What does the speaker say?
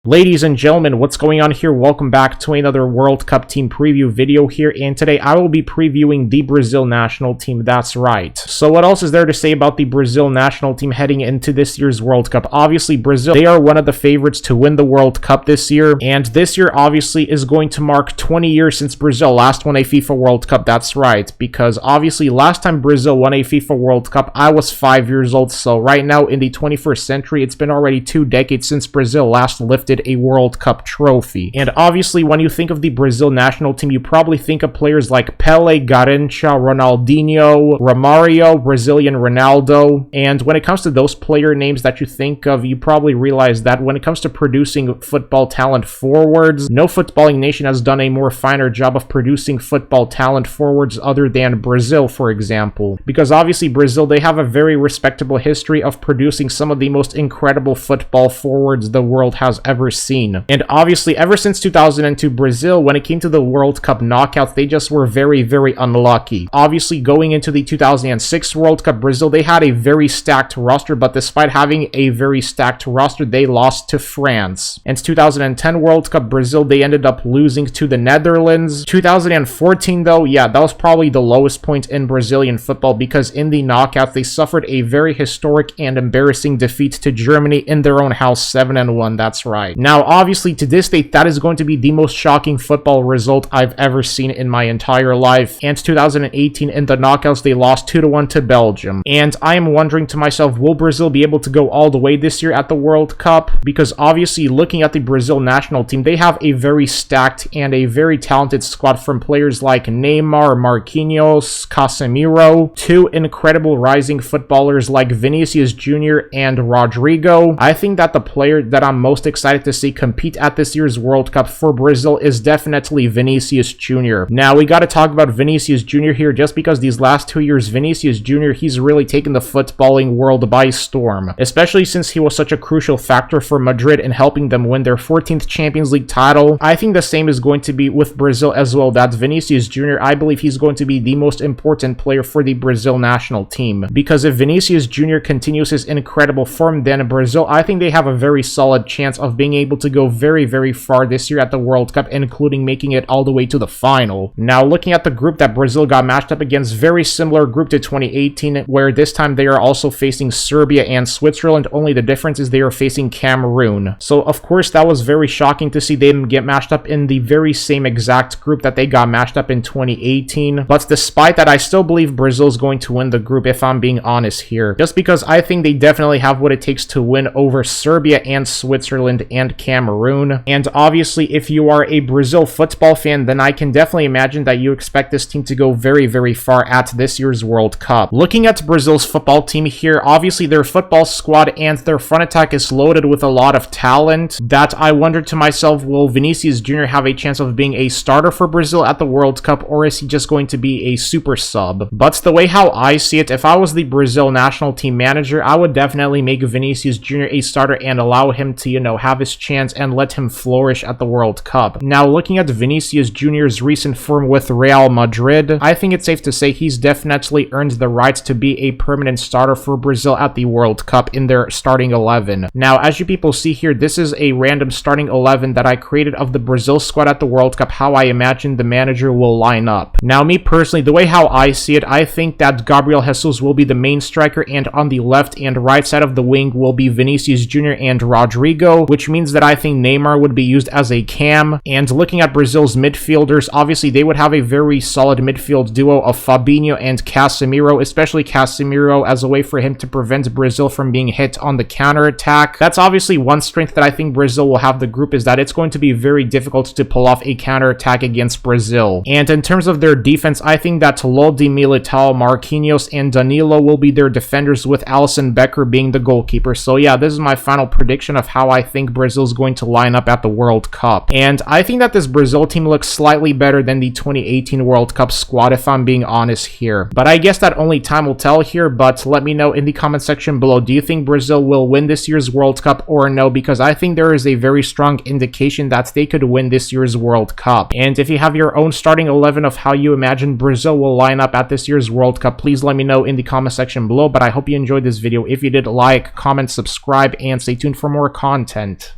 Ladies and gentlemen, what's going on here? Welcome back to another World Cup team preview video here, and today I will be previewing the Brazil national team. That's right. So what else is there to say about the Brazil national team heading into this year's World Cup? Obviously, Brazil, they are one of the favorites to win the World Cup this year, and this year obviously is going to mark 20 years since Brazil last won a FIFA World Cup. That's right, because obviously last time Brazil won a FIFA World Cup, I was 5 years old, so right now in the 21st century, it's been already 2 decades since Brazil last lifted a World Cup trophy. And obviously, when you think of the Brazil national team, you probably think of players like Pele, Garrincha, Ronaldinho, Romario, Brazilian Ronaldo. And when it comes to those player names that you think of, you probably realize that when it comes to producing football talent forwards, no footballing nation has done a more finer job of producing football talent forwards other than Brazil, for example. Because obviously Brazil, they have a very respectable history of producing some of the most incredible football forwards the world has ever seen. And obviously, ever since 2002, Brazil, when it came to the World Cup knockouts, they just were very, very unlucky. Obviously, going into the 2006 World Cup, Brazil, they had a very stacked roster, but despite having a very stacked roster, they lost to France. And 2010 World Cup, Brazil, they ended up losing to the Netherlands. 2014, though, yeah, that was probably the lowest point in Brazilian football, because in the knockouts, they suffered a very historic and embarrassing defeat to Germany in their own house, 7-1, that's right. Now, obviously, to this date, that is going to be the most shocking football result I've ever seen in my entire life. And 2018, in the knockouts, they lost 2-1 to Belgium. And I am wondering to myself, will Brazil be able to go all the way this year at the World Cup? Because obviously, looking at the Brazil national team, they have a very stacked and a very talented squad from players like Neymar, Marquinhos, Casemiro, 2 incredible rising footballers like Vinicius Jr. and Rodrigo. I think that the player that I'm most excited to see compete at this year's World Cup for Brazil is definitely Vinicius Jr. Now, we got to talk about Vinicius Jr. here just because these last 2 years, Vinicius Jr., he's really taken the footballing world by storm, especially since he was such a crucial factor for Madrid in helping them win their 14th Champions League title. I think the same is going to be with Brazil as well. That's Vinicius Jr. I believe he's going to be the most important player for the Brazil national team, because if Vinicius Jr. continues his incredible form, then Brazil, I think they have a very solid chance of being able to go very, very far this year at the World Cup, including making it all the way to the final. Now, looking at the group that Brazil got matched up against, very similar group to 2018, where this time they are also facing Serbia and Switzerland, only the difference is they are facing Cameroon. So, of course, that was very shocking to see them get matched up in the very same exact group that they got matched up in 2018. But despite that, I still believe Brazil is going to win the group, if I'm being honest here. Just because I think they definitely have what it takes to win over Serbia and Switzerland and Cameroon. And obviously, if you are a Brazil football fan, then I can definitely imagine that you expect this team to go very, very far at this year's World Cup. Looking at Brazil's football team here, obviously their football squad and their front attack is loaded with a lot of talent that I wonder to myself, will Vinicius Jr. have a chance of being a starter for Brazil at the World Cup, or is he just going to be a super sub? But the way how I see it, if I was the Brazil national team manager, I would definitely make Vinicius Jr. a starter and allow him to, have his chance and let him flourish at the World Cup. Now, looking at Vinicius Jr.'s recent form with Real Madrid, I think it's safe to say he's definitely earned the right to be a permanent starter for Brazil at the World Cup in their starting 11. Now, as you people see here, this is a random starting 11 that I created of the Brazil squad at the World Cup, how I imagine the manager will line up. Now, me personally, the way how I see it, I think that Gabriel Jesus will be the main striker, and on the left and right side of the wing will be Vinicius Jr. and Rodrigo, which means that I think Neymar would be used as a cam. And looking at Brazil's midfielders, obviously they would have a very solid midfield duo of Fabinho and Casemiro, especially Casemiro as a way for him to prevent Brazil from being hit on the counter-attack. That's obviously one strength that I think Brazil will have the group, is that it's going to be very difficult to pull off a counter-attack against Brazil. And in terms of their defense, I think that Lodi, Militao, Marquinhos, and Danilo will be their defenders, with Alisson Becker being the goalkeeper. So yeah, this is my final prediction of how I think Brazil's going to line up at the World Cup. And I think that this Brazil team looks slightly better than the 2018 World Cup squad, if I'm being honest here. But I guess that only time will tell here, but let me know in the comment section below, do you think Brazil will win this year's World Cup or no? Because I think there is a very strong indication that they could win this year's World Cup. And if you have your own starting 11 of how you imagine Brazil will line up at this year's World Cup, please let me know in the comment section below. But I hope you enjoyed this video. If you did, like, comment, subscribe, and stay tuned for more content.